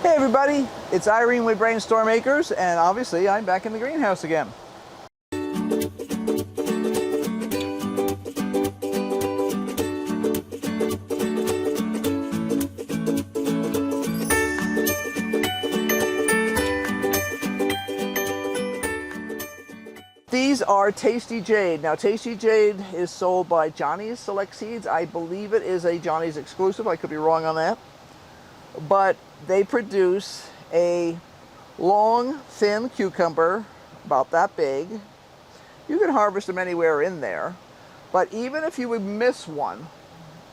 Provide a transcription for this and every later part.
Hey everybody, it's Irene with BrainStormAcres, and obviously I'm back in the greenhouse again. These are Tasty Jade. Now Tasty Jade is sold by Johnny's Select Seeds. I believe it is a Johnny's exclusive. I could be wrong on that. But they produce a long, thin cucumber, about that big. You can harvest them anywhere in there. But even if you would miss one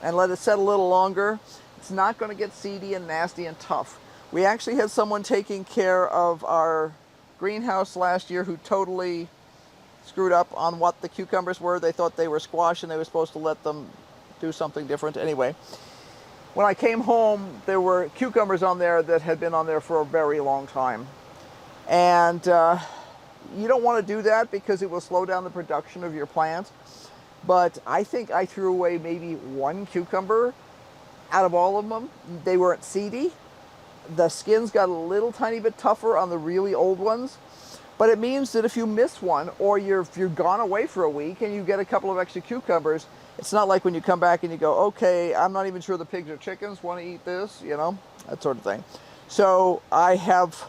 and let it set a little longer, it's not going to get seedy and nasty and tough. We actually had someone taking care of our greenhouse last year who totally screwed up on what the cucumbers were. They thought they were squash and they were supposed to let them do something different. Anyway, when I came home, there were cucumbers on there that had been on there for a very long time. And you don't want to do that because it will slow down the production of your plant. But I think I threw away maybe one cucumber out of all of them. They weren't seedy. The skins got a little tiny bit tougher on the really old ones. But it means that if you miss one, or you're gone away for a week and you get a couple of extra cucumbers, it's not like when you come back and you go, okay, I'm not even sure the pigs or chickens want to eat this, you know, that sort of thing. So I have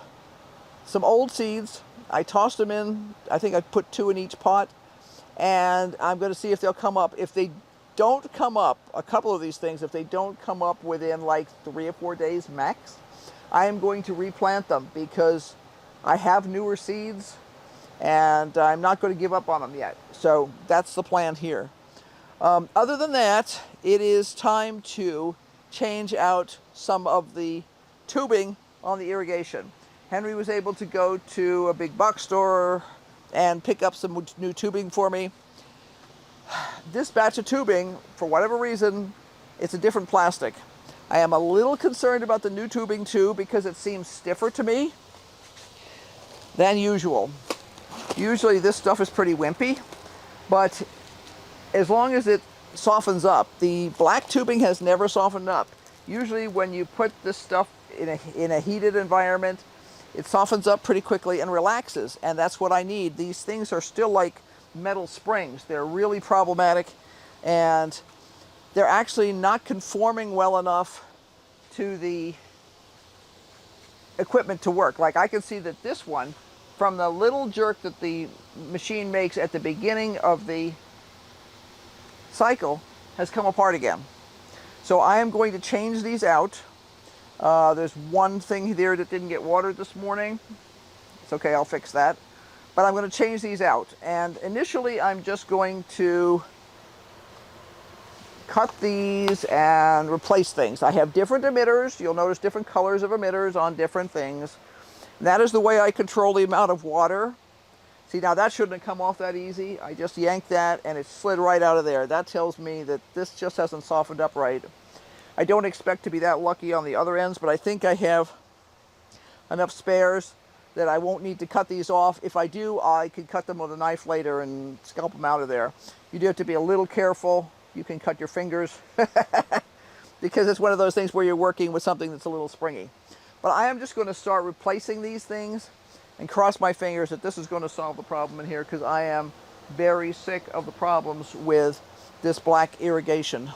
some old seeds. I tossed them in. I think I put 2 in each pot. And I'm going to see if they'll come up. If they don't come up, a couple of these things, if they don't come up within like 3 or 4 days max, I am going to replant them because I have newer seeds and I'm not going to give up on them yet. So that's the plan here. Other than that, it is time to change out some of the tubing on the irrigation. Henry was able to go to a big box store and pick up some new tubing for me. This batch of tubing, for whatever reason, it's a different plastic. I am a little concerned about the new tubing too because it seems stiffer to me than usual. Usually this stuff is pretty wimpy, but as long as it softens up, the black tubing has never softened up. Usually when you put this stuff in a heated environment, it softens up pretty quickly and relaxes, and that's what I need. These things are still like metal springs. They're really problematic, and they're actually not conforming well enough to the equipment to work. Like I can see that this one, from the little jerk that the machine makes at the beginning of the cycle, has come apart again. So I am going to change these out. There's one thing there that didn't get watered this morning. It's okay, I'll fix that. But I'm going to change these out. And initially I'm just going to cut these and replace things. I have different emitters. You'll notice different colors of emitters on different things. And that is the way I control the amount of water. See, now that shouldn't have come off that easy. I just yanked that and it slid right out of there. That tells me that this just hasn't softened up right. I don't expect to be that lucky on the other ends, but I think I have enough spares that I won't need to cut these off. If I do, I can cut them with a knife later and scalp them out of there. You do have to be a little careful. You can cut your fingers because it's one of those things where you're working with something that's a little springy. But I am just going to start replacing these things and cross my fingers that this is going to solve the problem in here because I am very sick of the problems with this black irrigation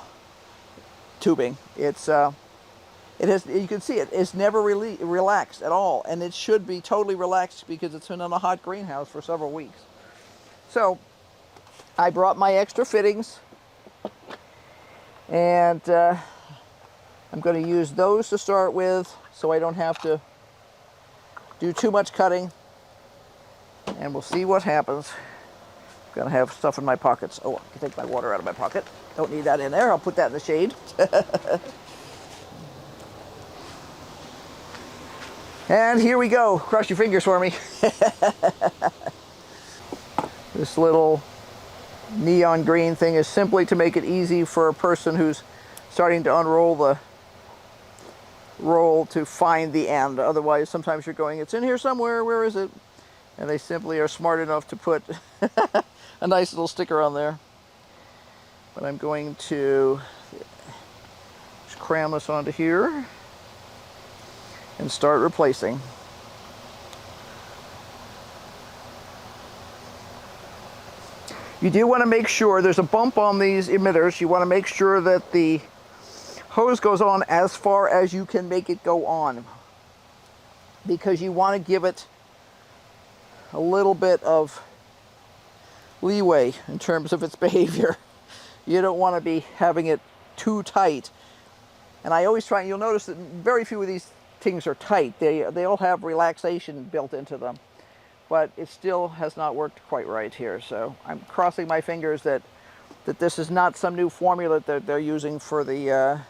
tubing. It's it has, you can see it's never really relaxed at all, and it should be totally relaxed because it's been in a hot greenhouse for several weeks. So I brought my extra fittings, and I'm going to use those to start with so I don't have to do too much cutting, and we'll see what happens. I'm going to have stuff in my pockets. Oh, I can take my water out of my pocket. Don't need that in there. I'll put that in the shade. And here we go. Cross your fingers for me. This little neon green thing is simply to make it easy for a person who's starting to unroll the roll to find the end. Otherwise, sometimes you're going, it's in here somewhere, where is it? And they simply are smart enough to put a nice little sticker on there. But I'm going to just cram this onto here. and start replacing. You do want to make sure there's a bump on these emitters. You want to make sure that the hose goes on as far as you can make it go on, because you want to give it a little bit of leeway in terms of its behavior. You don't want to be having it too tight. And I always try, and you'll notice that very few of these things are tight. They all have relaxation built into them, but it still has not worked quite right here. So I'm crossing my fingers that this is not some new formula that they're using for the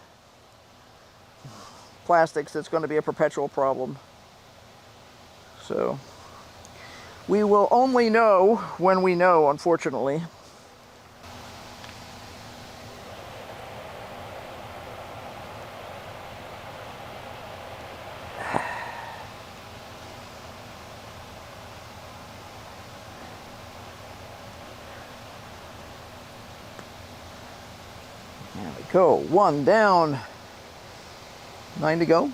plastics that's going to be a perpetual problem. So we will only know when we know, unfortunately. There we go. 1 down. 9 to go.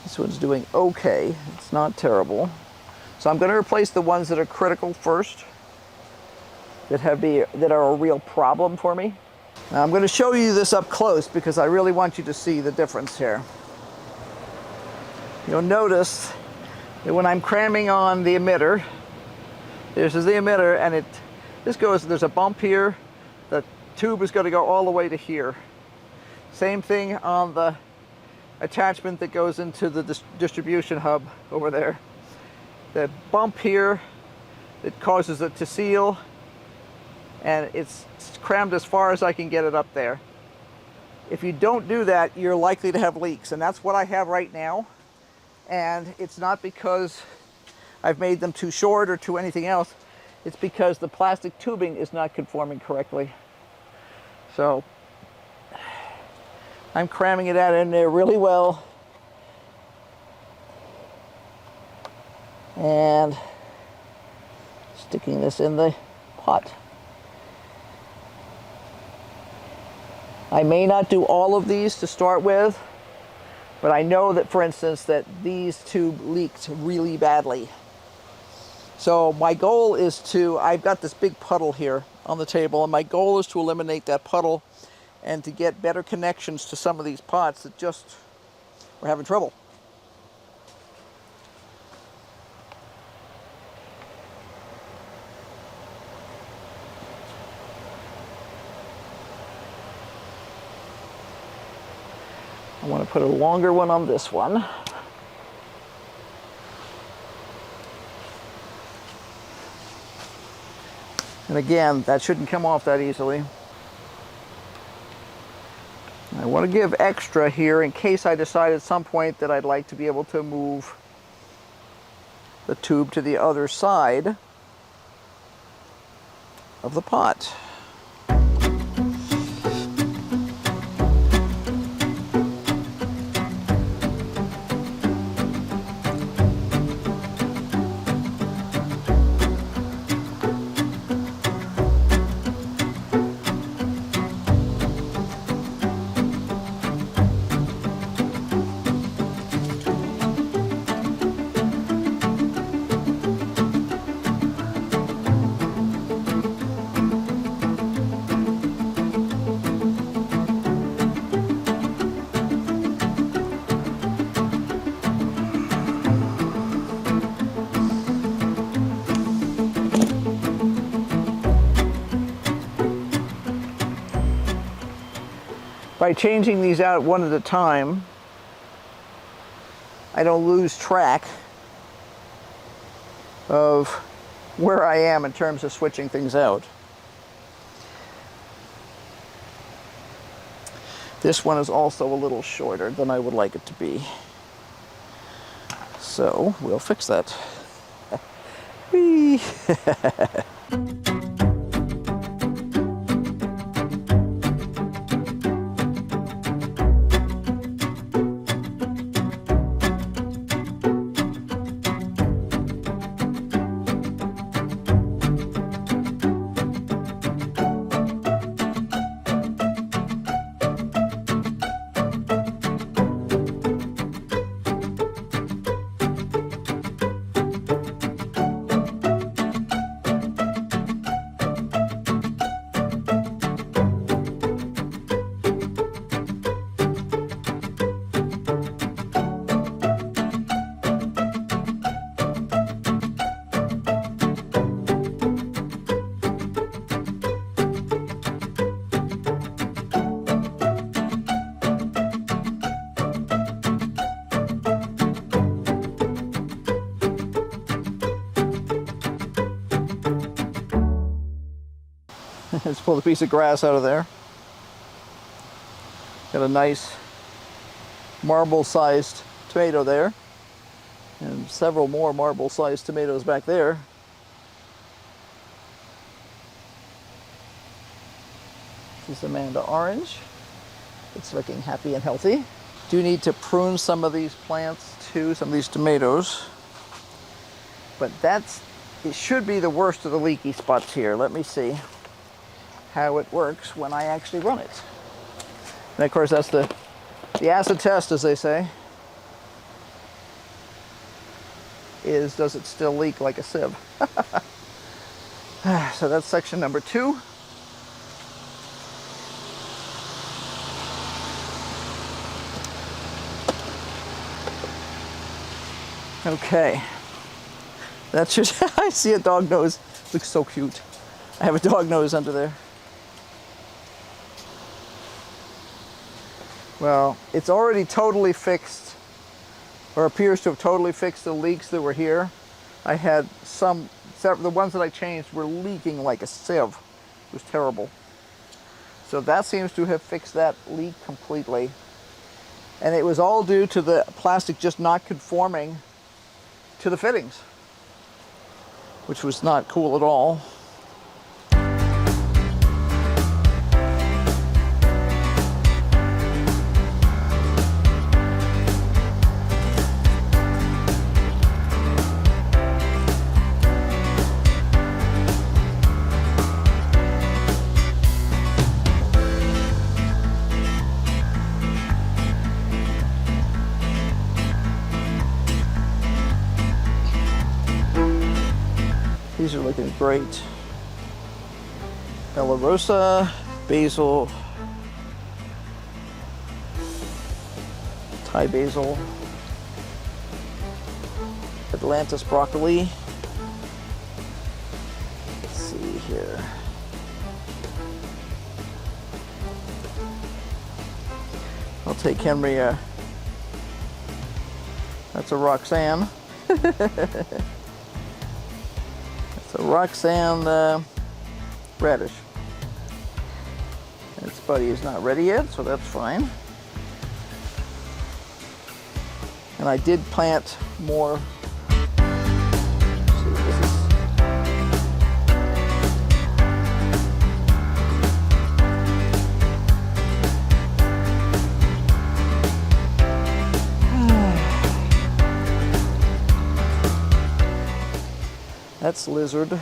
This one's doing okay. It's not terrible. So I'm going to replace the ones that are critical first, that are a real problem for me. Now I'm going to show you this up close because I really want you to see the difference here. You'll notice that when I'm cramming on the emitter, this is the emitter, and there's a bump here. The tube is going to go all the way to here. Same thing on the attachment that goes into the distribution hub over there. The bump here that causes it to seal, and it's crammed as far as I can get it up there. If you don't do that, you're likely to have leaks, and that's what I have right now. And it's not because I've made them too short or too anything else. It's because the plastic tubing is not conforming correctly. So I'm cramming it out in there really well. And sticking this in the pot. I may not do all of these to start with, but I know that, for instance, that these two leaked really badly. So my goal is I've got this big puddle here on the table, and my goal is to eliminate that puddle and to get better connections to some of these pots that just were having trouble. I want to put a longer one on this one. And again, that shouldn't come off that easily. I want to give extra here in case I decide at some point that I'd like to be able to move the tube to the other side of the pot. By changing these out one at a time, I don't lose track of where I am in terms of switching things out. This one is also a little shorter than I would like it to be. So we'll fix that. Whee! Let's pull the piece of grass out of there. Got a nice marble-sized tomato there, and several more marble-sized tomatoes back there. This is Amanda Orange. It's looking happy and healthy. Do need to prune some of these plants too, some of these tomatoes. But it should be the worst of the leaky spots here. Let me see how it works when I actually run it. And of course, that's the acid test, as they say, is does it still leak like a sieve? So that's section number 2. Okay, that should, I see a dog nose, looks so cute. I have a dog nose under there. Well, it's already totally fixed, or appears to have totally fixed the leaks that were here. I had the ones that I changed were leaking like a sieve. It was terrible. So that seems to have fixed that leak completely. And it was all due to the plastic just not conforming to the fittings, which was not cool at all. These are looking great. Bella Rosa, basil, Thai basil, Atlantis broccoli. Let's see here. I'll take Henry. That's a Roxanne. So Roxanne radish. Its buddy is not ready yet, so that's fine. And I did plant more. Let's see, this is that's lizard.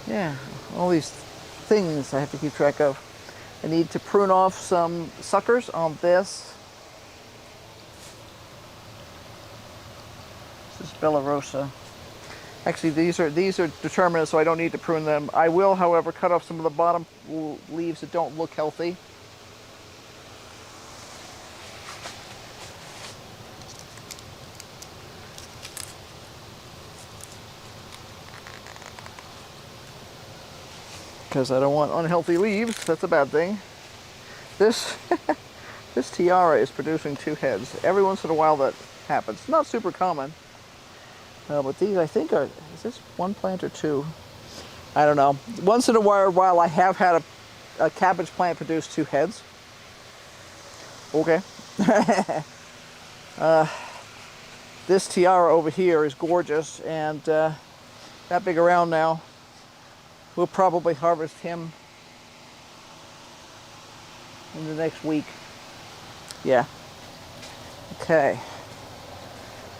Yeah, all these things I have to keep track of. I need to prune off some suckers on this. This is Bella Rosa. Actually, these are determinate, so I don't need to prune them. I will, however, cut off some of the bottom leaves that don't look healthy. Because I don't want unhealthy leaves. That's a bad thing. This this tiara is producing 2 heads. Every once in a while that happens. Not super common. But these I think are, is this 1 plant or 2? I don't know. Once in a while I have had a cabbage plant produce 2 heads. Okay. This tiara over here is gorgeous, and that big around now. We'll probably harvest him in the next week. Yeah. Okay.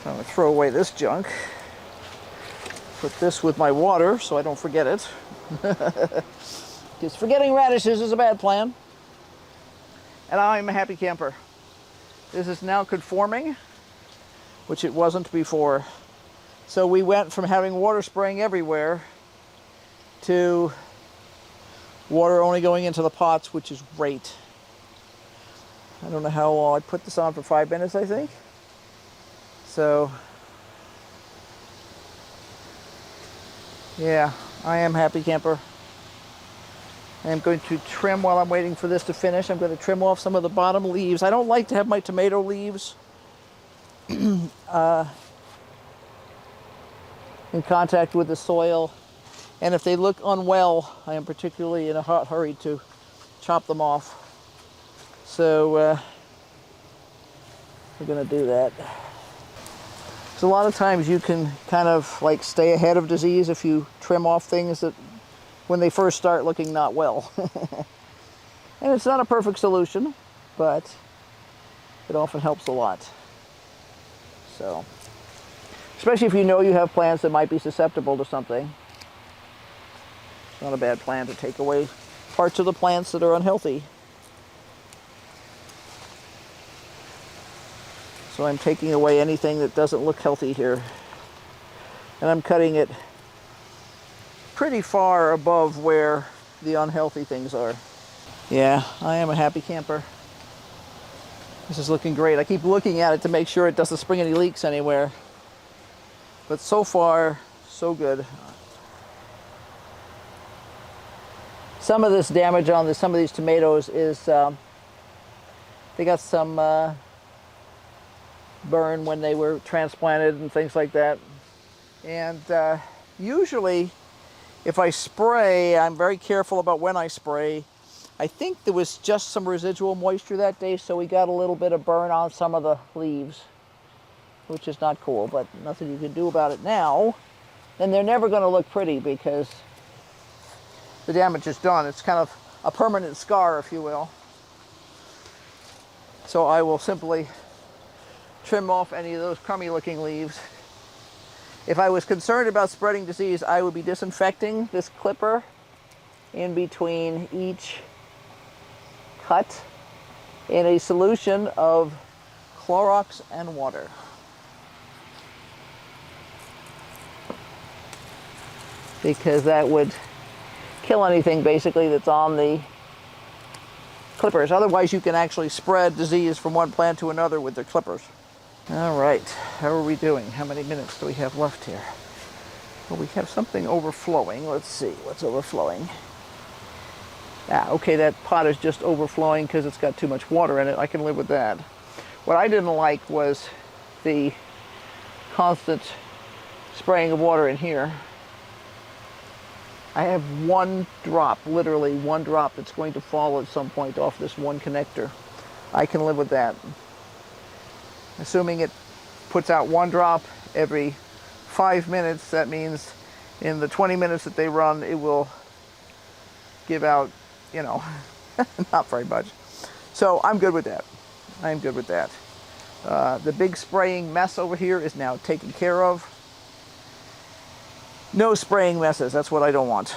I'm going to throw away this junk. Put this with my water so I don't forget it. Because forgetting radishes is a bad plan. And I'm a happy camper. This is now conforming, which it wasn't before. So we went from having water spraying everywhere to water only going into the pots, which is great. I don't know how long. I put this on for 5 minutes, I think. So, yeah, I am happy camper. I am going to trim while I'm waiting for this to finish. I'm going to trim off some of the bottom leaves. I don't like to have my tomato leaves in contact with the soil. And if they look unwell, I am particularly in a hot hurry to chop them off. So we're going to do that. So a lot of times you can kind of like stay ahead of disease if you trim off things that when they first start looking not well. And it's not a perfect solution, but it often helps a lot. So, especially if you know you have plants that might be susceptible to something. It's not a bad plan to take away parts of the plants that are unhealthy. So I'm taking away anything that doesn't look healthy here. And I'm cutting it pretty far above where the unhealthy things are. Yeah, I am a happy camper. This is looking great. I keep looking at it to make sure it doesn't spring any leaks anywhere. But so far, so good. Some of this damage on some of these tomatoes is they got some burn when they were transplanted and things like that. And usually, if I spray, I'm very careful about when I spray. I think there was just some residual moisture that day, so we got a little bit of burn on some of the leaves, which is not cool, but nothing you can do about it now. And they're never going to look pretty because the damage is done. It's kind of a permanent scar, if you will. So I will simply trim off any of those crummy looking leaves. If I was concerned about spreading disease, I would be disinfecting this clipper in between each cut in a solution of Clorox and water. Because that would kill anything basically that's on the clippers. Otherwise you can actually spread disease from one plant to another with the clippers. All right, how are we doing? How many minutes do we have left here? Well, we have something overflowing. Let's see, what's overflowing? Ah, okay, that pot is just overflowing because it's got too much water in it. I can live with that. What I didn't like was the constant spraying of water in here. I have one drop, literally one drop that's going to fall at some point off this one connector. I can live with that. Assuming it puts out one drop every 5 minutes, that means in the 20 minutes that they run, it will give out, you know, not very much. So I'm good with that. I'm good with that. The big spraying mess over here is now taken care of. No spraying messes, that's what I don't want.